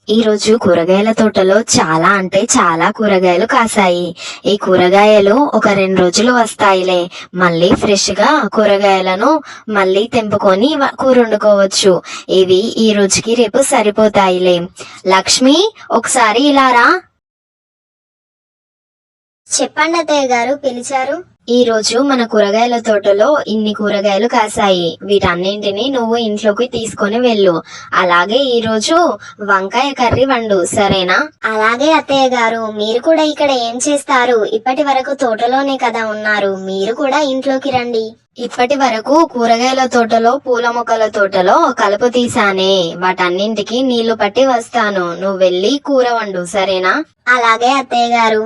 ఈ రోజు కూరగాయల తోటలో చాలా అంటే చాలా కూరగాయలు కాసాయి. ఈ కూరగాయలు ఒక 2 రోజులు వస్తాయిలే. మళ్ళీ ఫ్రెష్ గా కూరగాయలను మళ్ళీ తెంపుకొని కూర వండుకోవచ్చు. ఇవి ఈ రోజుకి రేపు సరిపోతాయిలే. లక్ష్మి, ఒకసారి ఇలా రా. చెప్పండి అత్తయ్య గారు, పిలిచారు? ఈ రోజు మన కూరగాయల తోటలో ఇన్ని కూరగాయలు కాసాయి. వీటన్నింటినీ నువ్వు ఇంట్లోకి తీసుకొని వెళ్ళు. అలాగే ఈ రోజు వంకాయ కర్రీ వండు, సరేనా? అలాగే అత్తయ్య గారు. మీరు కూడా ఇక్కడ ఏం చేస్తారు? ఇప్పటి వరకు తోటలోనే కదా ఉన్నారు, మీరు కూడా ఇంట్లోకి రండి. ఇప్పటి వరకు కూరగాయల తోటలో, పూల మొక్కల తోటలో కలుపు తీసానే. వాటన్నింటికి నీళ్లు పట్టి వస్తాను. నువ్వు వెళ్ళి కూర వండు, సరేనా? అలాగే అత్తయ్య గారు.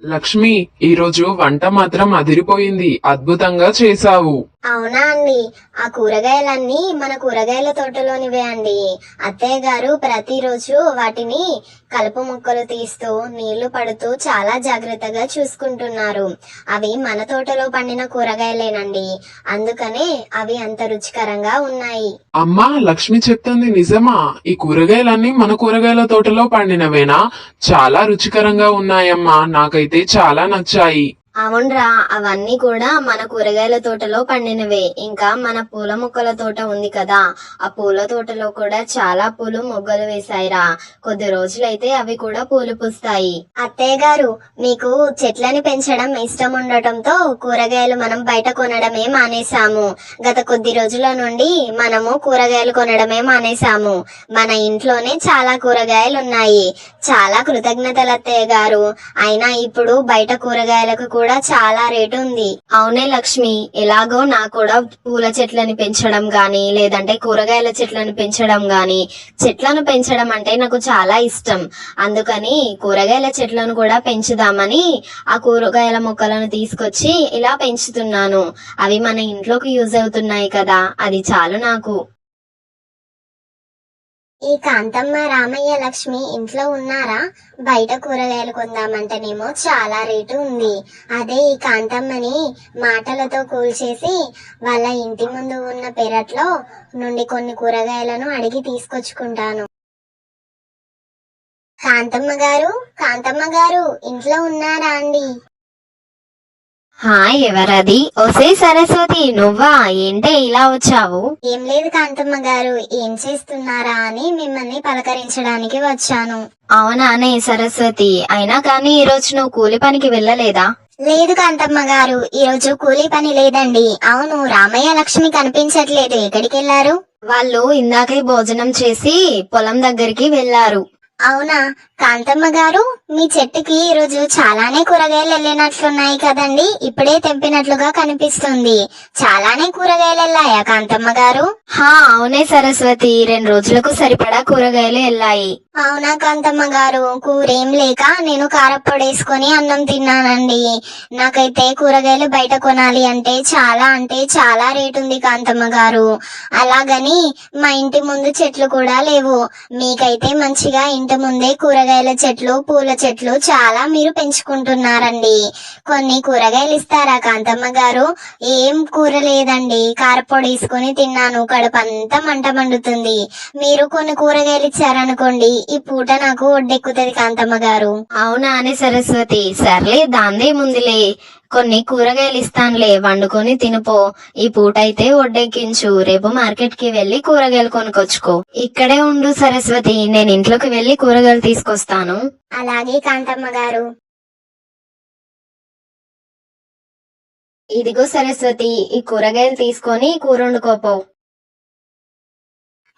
లక్ష్మి, ఈరోజు వంట మాత్రం అదిరిపోయింది. అద్భుతంగా చేశావు. అవునా అండి? ఆ కూరగాయలన్నీ మన కూరగాయల తోటలోనివే అండి. అత్తయ్య గారు ప్రతిరోజు వాటిని కలుపు మొక్కలు తీస్తూ నీళ్లు పడుతూ చాలా జాగ్రత్తగా చూసుకుంటున్నారు. అవి మన తోటలో పండిన కూరగాయలేనండి, అందుకనే అవి అంత రుచికరంగా ఉన్నాయి. అమ్మా, లక్ష్మి చెప్తుంది నిజమా? ఈ కూరగాయలన్నీ మన కూరగాయల తోటలో పండినవేనా? చాలా రుచికరంగా ఉన్నాయమ్మా, నాకైతే చాలా నచ్చాయి. అవునరా, అవన్నీ కూడా మన కూరగాయల తోటలో పండినవే. ఇంకా మన పూల మొక్కల తోట ఉంది కదా, ఆ పూల తోటలో కూడా చాలా పూలు మొగ్గలు వేశాయిరా. కొద్ది రోజులైతే అవి కూడా పూలు పూస్తాయి. అత్తయ్య గారు, మీకు చెట్లని పెంచడం ఇష్టం ఉండటంతో కూరగాయలు మనం బయట కొనడమే మానేశాము. గత కొద్ది రోజుల నుండి మనము కూరగాయలు కొనడమే మానేశాము. మన ఇంట్లోనే చాలా కూరగాయలు ఉన్నాయి. చాలా కృతజ్ఞతలు అత్తయ్య గారు. అయినా ఇప్పుడు బయట కూరగాయలకు కూడా చాలా రేటు ఉంది. అవునే లక్ష్మి, ఎలాగో నాకు కూడా పూల చెట్లని పెంచడం గాని, లేదంటే కూరగాయల చెట్లను పెంచడం గాని, చెట్లను పెంచడం అంటే నాకు చాలా ఇష్టం. అందుకని కూరగాయల చెట్లను కూడా పెంచుదామని ఆ కూరగాయల మొక్కలను తీసుకొచ్చి ఇలా పెంచుతున్నాను. అవి మన ఇంట్లోకి యూజ్ అవుతున్నాయి కదా, అది చాలు నాకు. ఈ కాంతమ్మ, రామయ్య, లక్ష్మి ఇంట్లో ఉన్నారా? బయట కూరగాయలు కొందామంటేనేమో చాలా రేటు ఉంది. అదే ఈ కాంతమ్మని మాటలతో కూల్చేసి వాళ్ళ ఇంటి ముందు ఉన్న పెరట్లో నుండి కొన్ని కూరగాయలను అడిగి తీసుకొచ్చుకుంటాను. కాంతమ్మ గారు ఇంట్లో ఉన్నారా అండి? ఎవరది? ఒసే సరస్వతి, నువ్వా? ఏంటే ఇలా వచ్చావు? ఏం లేదు కాంతమ్మ గారు, ఏం చేస్తున్నారా అని మిమ్మల్ని పలకరించడానికి వచ్చాను. అవునానే సరస్వతి, అయినా కానీ ఈ రోజు నువ్వు కూలి పనికి వెళ్ళలేదా? లేదు కాంతమ్మ గారు, ఈ రోజు కూలీ పని లేదండి. అవును, రామయ్య, లక్ష్మి కనిపించట్లేదు, ఎక్కడికి వెళ్లారు? వాళ్ళు ఇందాకే భోజనం చేసి పొలం దగ్గరికి వెళ్లారు. అవునా? కాంతమ్మ గారు, మీ చెట్టుకి ఈ రోజు చాలానే కూరగాయలు వెళ్ళినట్లున్నాయి కదండి. ఇప్పుడే తెంపినట్లుగా కనిపిస్తుంది. చాలానే కూరగాయలు వెళ్ళాయా కాంతమ్మ గారు? అవునే సరస్వతి, 2 రోజులకు సరిపడా కూరగాయలు వెళ్ళాయి. అవునా కాంతమ్మ గారు, కూరేం లేక నేను కారప్పొడి వేసుకొని అన్నం తిన్నానండి. నాకైతే కూరగాయలు బయట కొనాలి అంటే చాలా రేటు ఉంది కాంతమ్మ గారు. అలాగని మా ఇంటి ముందు చెట్లు కూడా లేవు. మీకైతే మంచిగా ఇంటి ముందే కూరగాయల చెట్లు, పూల చెట్లు చాలా మీరు పెంచుకుంటున్నారండి. కొన్ని కూరగాయలు ఇస్తారా కాంతమ్మ గారు? ఏం కూర లేదండి, కారప్పొడి వేసుకొని తిన్నాను, కడుపంతా మంట మండుతుంది. మీరు కొన్ని కూరగాయలు ఇచ్చారనుకోండి, ఈ పూట నాకు ఒడ్డెక్కుతుంది కాంతమ్మ గారు. అవునా అని సరస్వతి, సర్లే దాందే ముందులే, కొన్ని కూరగాయలు ఇస్తానులే, వండుకొని తినిపో. ఈ పూట అయితే ఒడ్డెక్కించు, రేపు మార్కెట్ కి వెళ్లి కూరగాయలు కొనుకొచ్చుకో. ఇక్కడే ఉండు సరస్వతి, నేను ఇంట్లోకి వెళ్లి కూరగాయలు తీసుకొస్తాను. అలాగే కాంతమ్మ గారు. ఇదిగో సరస్వతి, ఈ కూరగాయలు తీసుకొని కూర వండుకోపో.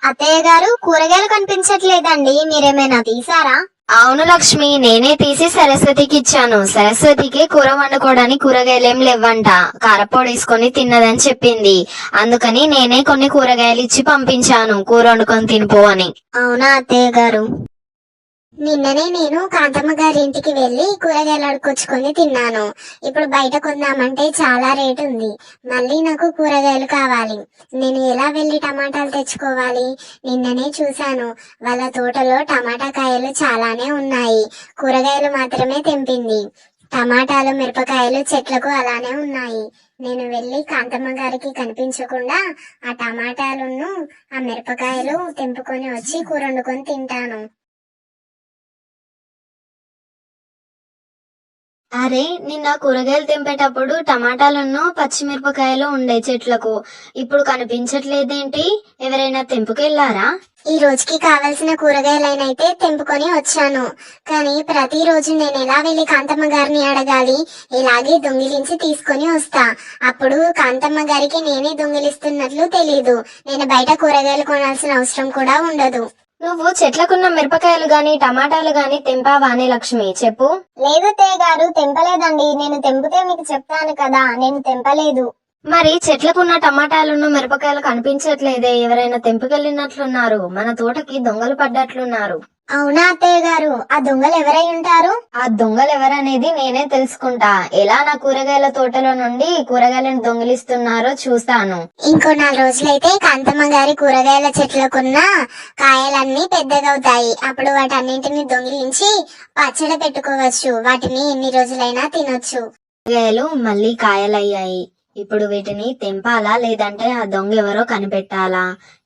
అత్తయ్య గారు, కూరగాయలు కనిపించట్లేదండి, మీరేమైనా తీసారా? అవును లక్ష్మి, నేనే తీసి సరస్వతికి ఇచ్చాను. సరస్వతికి కూర వండుకోవడానికి కూరగాయలేం లేవంట, కారపొడి వేసుకొని తిన్నదని చెప్పింది. అందుకని నేనే కొన్ని కూరగాయలు ఇచ్చి పంపించాను, కూర వండుకొని తినిపో అని. అవునా అత్తయ్య గారు? నిన్ననే నేను కాంతమ్మ గారి ఇంటికి వెళ్లి కూరగాయలు అడుకొచ్చుకొని తిన్నాను. ఇప్పుడు బయట కొందామంటే చాలా రేటు ఉంది. మళ్ళీ నాకు కూరగాయలు కావాలి. నేను ఎలా వెళ్లి టమాటాలు తెచ్చుకోవాలి? నిన్ననే చూశాను, వాళ్ళ తోటలో టమాటా కాయలు చాలానే ఉన్నాయి, కూరగాయలు మాత్రమే తెంపింది. టమాటాలు మిరపకాయలు చెట్లకు అలానే ఉన్నాయి. నేను వెళ్ళి కాంతమ్మ గారికి కనిపించకుండా ఆ టమాటాలను ఆ మిరపకాయలు తెంపుకొని వచ్చి కూర వండుకొని తింటాను. అరే, నిన్న కూరగాయలు తెంపేటప్పుడు టమాటాలను పచ్చిమిరపకాయలు ఉండే చెట్లకు, ఇప్పుడు కనిపించట్లేదేంటి? ఎవరైనా తెంపుకెళ్లారా? ఈ రోజుకి కావలసిన కూరగాయలైనైతే తెంపుకొని వచ్చాను. కానీ ప్రతిరోజు నేను ఎలా వెళ్ళి కాంతమ్మ గారిని అడగాలి? ఇలాగే దొంగిలించి తీసుకొని వస్తా. అప్పుడు కాంతమ్మ గారికి నేనే దొంగిలిస్తున్నట్లు తెలీదు. నేను బయట కూరగాయలు కొనాల్సిన అవసరం కూడా ఉండదు. నువ్వు చెట్లకున్న మిరపకాయలు గాని టమాటాలు గాని తెంపావానే లక్ష్మి, చెప్పు. లేదు తే గారు, తెంపలేదండి. నేను తెంపితే మీకు చెప్తాను కదా, నేను తెంపలేదు. మరి చెట్లకున్న టమాటాలను మిరపకాయలు కనిపించట్లేదే? ఎవరైనా తెంపుకెళ్ళినట్లున్నారు. మన తోటకి దొంగలు పడ్డట్లున్నారు. అవునా అత్తయ్య గారు? ఆ దొంగలు ఎవరై ఉంటారు? ఆ దొంగలు ఎవరనేది నేనే తెలుసుకుంటా. ఎలా నా కూరగాయల తోటలో నుండి కూరగాయలను దొంగిలిస్తున్నారో చూస్తాను. ఇంకో 4 రోజులైతే కాంతమ్మ గారి కూరగాయల చెట్లకున్న కాయలన్నీ పెద్దగవుతాయి. అప్పుడు వాటన్నింటిని దొంగిలించి పచ్చడి పెట్టుకోవచ్చు. వాటిని ఎన్ని రోజులైనా తినొచ్చు. కూరగాయలు మళ్ళీ కాయలయ్యాయి. ఇప్పుడు వీటిని తెంపాలా లేదంటే ఆ దొంగ ఎవరో కనిపెట్టాలా?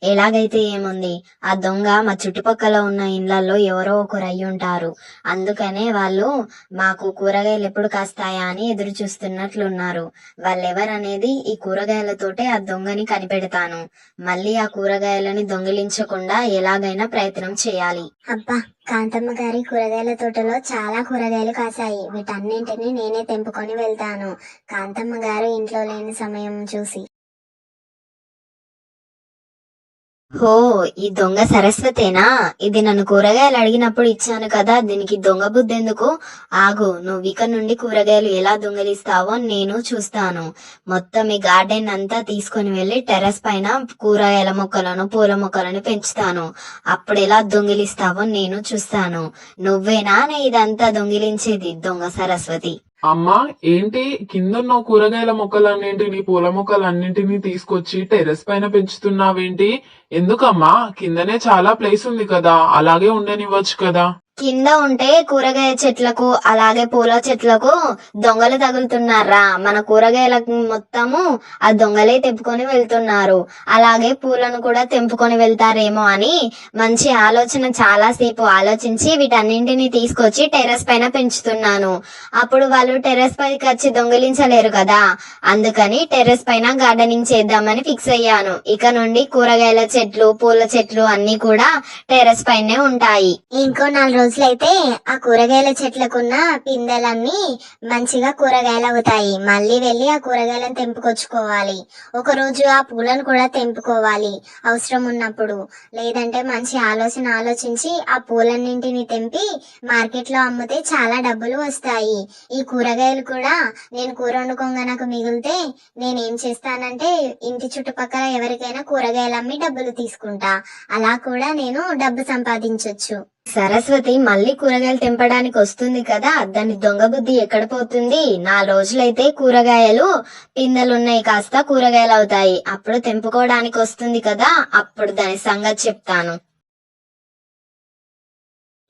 ఎలాగైతే ఏముంది, ఆ దొంగ మా చుట్టుపక్కల ఉన్న ఇండ్లలో ఎవరో ఒకరు అయి ఉంటారు. అందుకనే వాళ్ళు మాకు కూరగాయలు ఎప్పుడు కాస్తాయా అని ఎదురు చూస్తున్నట్లున్నారు. వాళ్ళెవరనేది ఈ కూరగాయలతోటే ఆ దొంగని కనిపెడతాను. మళ్ళీ ఆ కూరగాయలని దొంగిలించకుండా ఎలాగైనా ప్రయత్నం చేయాలి. అబ్బా, కాంతమ్మ గారి కూరగాయల తోటలో చాలా కూరగాయలు కాసాయి. వీటన్నింటినీ నేనే తెంపుకొని వెళ్తాను, కాంతమ్మ గారు ఇంట్లో లేని సమయం చూసి. హో, ఈ దొంగ సరస్వతేనా? ఇది నన్ను కూరగాయలు అడిగినప్పుడు ఇచ్చాను కదా, దీనికి దొంగ బుద్ధి ఎందుకు? ఆగు, నువ్వు ఇక నుండి కూరగాయలు ఎలా దొంగిలిస్తావో నేను చూస్తాను. మొత్తం ఈ గార్డెన్ అంతా తీసుకొని వెళ్లి టెర్రస్ పైన కూరగాయల మొక్కలను పూల మొక్కలను పెంచుతాను. అప్పుడు ఎలా దొంగిలిస్తావో నేను చూస్తాను. నువ్వేనా ఇదంతా దొంగిలించేది, దొంగ సరస్వతి? అమ్మా, ఏంటి కిందన్న కూరగాయల మొక్కలన్నింటినీ పూల మొక్కలన్నింటినీ తీసుకొచ్చి టెర్రస్ పైన పెంచుతున్నావేంటి? ఎందుకమ్మా? కిందనే చాలా ప్లేస్ ఉంది కదా, అలాగే ఉండనివ్వచ్చు కదా. కింద ఉంటే కూరగాయ చెట్లకు అలాగే పూల చెట్లకు దొంగలు తగులుతున్నారా? మన కూరగాయలకు మొత్తము ఆ దొంగలే తెంపుకొని వెళ్తున్నారు. అలాగే పూలను కూడా తెంపుకొని వెళ్తారేమో అని మంచి ఆలోచన చాలా సేపు ఆలోచించి వీటన్నింటినీ తీసుకొచ్చి టెర్రస్ పైన పెంచుతున్నాను. అప్పుడు వాళ్ళు టెర్రస్ పైకి వచ్చి దొంగిలించలేరు కదా, అందుకని టెర్రస్ పైన గార్డెనింగ్ చేద్దామని ఫిక్స్ అయ్యాను. ఇక నుండి కూరగాయల చెట్లు పూల చెట్లు అన్ని కూడా టెర్రస్ పైనే ఉంటాయి. ఇంకో 4 రోజులైతే ఆ కూరగాయల చెట్లకున్న పిందెలన్నీ మంచిగా కూరగాయలు అవుతాయి. మళ్ళీ వెళ్ళి ఆ కూరగాయలను తెంపుకొచ్చుకోవాలి. ఒక రోజు ఆ పూలను కూడా తెంపుకోవాలి అవసరం ఉన్నప్పుడు. లేదంటే మంచి ఆలోచన ఆలోచించి ఆ పూలన్నింటిని తెంపి మార్కెట్ లో అమ్మితే చాలా డబ్బులు వస్తాయి. ఈ కూరగాయలు కూడా నేను కూర వండుకోగా నాకు మిగిలితే నేనేం చేస్తానంటే ఇంటి చుట్టుపక్కల ఎవరికైనా కూరగాయలు అమ్మి డబ్బులు తీసుకుంటా. అలా కూడా నేను డబ్బు సంపాదించొచ్చు. సరస్వతి మళ్ళీ కూరగాయలు తెంపడానికి వస్తుంది కదా, దాని దొంగ బుద్ధి ఎక్కడ పోతుంది? 4 రోజులైతే కూరగాయలు పిందెలున్నాయి కాస్త కూరగాయలు అవుతాయి. అప్పుడు తెంపుకోవడానికి వస్తుంది కదా, అప్పుడు దాని సంగతి చెప్తాను.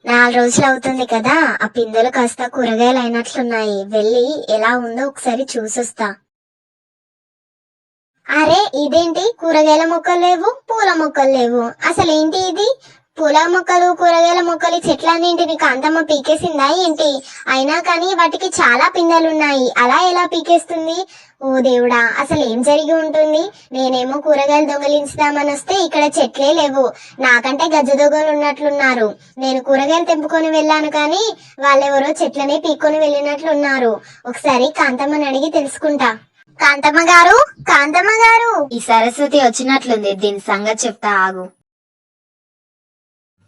4 రోజులు అవుతుంది కదా, ఆ పిందెలు కాస్త కూరగాయలు అయినట్లున్నాయి. వెళ్ళి ఎలా ఉందో ఒకసారి చూసొస్తా. అరే, ఇదేంటి? కూరగాయల మొక్కలు లేవు, పూల మొక్కలు లేవు. అసలు ఏంటి ఇది? పూల మొక్కలు కూరగాయల మొక్కలు చెట్లన్నింటిని కాంతమ్మ పీకేసిందా ఏంటి? అయినా కానీ వాటికి చాలా పిందెలున్నాయి. అలా ఎలా పీకేస్తుంది? ఓ దేవుడా, అసలు ఏం జరిగి ఉంటుంది? నేనేమో కూరగాయలు దొంగలించుదామని వస్తే ఇక్కడ చెట్లే లేవు. నాకంటే గజ దొంగలు ఉన్నట్లున్నారు. నేను కూరగాయలు తెంపుకొని వెళ్ళాను కానీ వాళ్ళెవరో చెట్లనే పీక్కొని వెళ్ళినట్లున్నారు. ఒకసారి కాంతమ్మని అడిగి తెలుసుకుంటా. కాంతమ్మ గారు, కాంతమ్మ గారు. ఈ సరస్వతి వచ్చినట్లుంది, దీని సంగతి చెప్తా, ఆగు.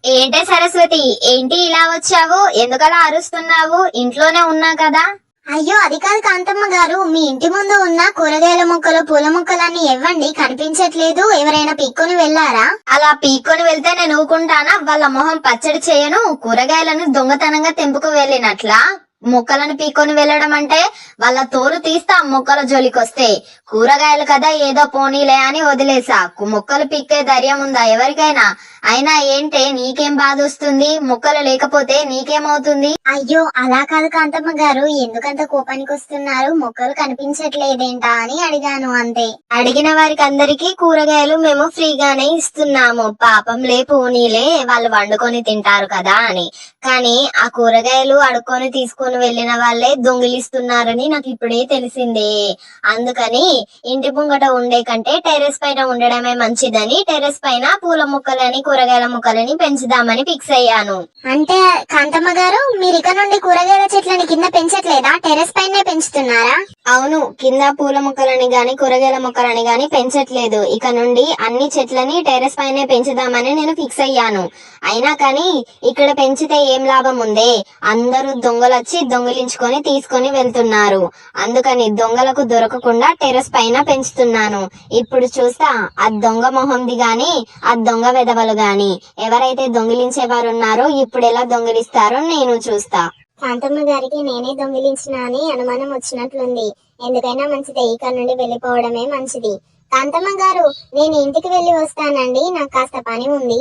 ఏంటే సరస్వతి, ఏంటి ఇలా వచ్చావు? ఎందుకలా అరుస్తున్నావు? ఇంట్లోనే ఉన్నా కదా. అయ్యో, అది కాదు కాంతమ్మ గారు, మీ ఇంటి ముందు ఉన్న కూరగాయల మొక్కలు పూల మొక్కలన్నీ ఇవ్వండి, కనిపించట్లేదు. ఎవరైనా పీక్కొని వెళ్ళారా? అలా పీక్కొని వెళ్తే నేను ఊకుంటానా? వాళ్ళ మొహం పచ్చడి చేయను. కూరగాయలను దొంగతనంగా తెంపుకు వెళ్ళినట్లా మొక్కలను పీక్కొని వెళ్ళడం అంటే వాళ్ళ తోలు తీస్తా మొక్కల జోలికొస్తే. కూరగాయలు కదా ఏదో పోనీలే అని వదిలేసా. మొక్కలు పీక్కే ధైర్యం ఉందా ఎవరికైనా? అయినా ఏంటే నీకేం బాధ వస్తుంది? మొక్కలు లేకపోతే నీకేమవుతుంది? అయ్యో అలా కాదు కాంతమ్మ గారు, ఎందుకంత కోపానికి వస్తున్నారు? మొక్కలు కనిపించట్లేదేంటా అని అడిగాను అంతే. అడిగిన వారికి అందరికీ కూరగాయలు మేము ఫ్రీగానే ఇస్తున్నాము, పాపంలే పోనీలే వాళ్ళు వండుకొని తింటారు కదా అని. కానీ ఆ కూరగాయలు అడుక్కొని తీసుకొని వెళ్ళిన వాళ్ళే దొంగిలిస్తున్నారని నాకు ఇప్పుడే తెలిసిందే. అందుకని ఇంటి ముంగట ఉండే కంటే టెర్రస్ పైన ఉండడమే మంచిదని టెర్రస్ పైన పూల మొక్కలని కూరగాయల మొక్కలని పెంచుదామని ఫిక్స్ అయ్యాను. అంటే కాంతమ్మ గారు, మీరు ఇక నుండి కూరగాయల చెట్లని కింద పెంచట్లేదా, టెర్రస్ పైనే పెంచుతున్నారా? అవును, కింద పూల మొక్కలని గాని కూరగాయల మొక్కలని గాని పెంచట్లేదు. ఇక నుండి అన్ని చెట్లని టెర్రస్ పైనే పెంచుదామని నేను ఫిక్స్ అయ్యాను. అయినా కానీ ఇక్కడ పెంచితే ఏం లాభం ఉందే? అందరూ దొంగలొచ్చి దొంగిలించుకొని తీసుకొని వెళ్తున్నారు. అందుకని దొంగలకు దొరకకుండా టెర్రస్ పైన పెంచుతున్నాను. ఇప్పుడు చూస్తా ఆ దొంగ మొహంది గాని ఆ దొంగ వెధవలు గాని ఎవరైతే దొంగిలించేవారు ఉన్నారో ఇప్పుడు ఎలా దొంగిలిస్తారో నేను చూస్తా. కాంతమ్మ గారికి నేనే దొంగిలించిన అని అనుమానం వచ్చినట్లుంది. ఎందుకైనా మంచిదే, ఇక్కడ నుండి వెళ్ళిపోవడమే మంచిది. కాంతమ్మ గారు, నేను ఇంటికి వెళ్ళి వస్తానండి, నాకు కాస్త పని ఉంది.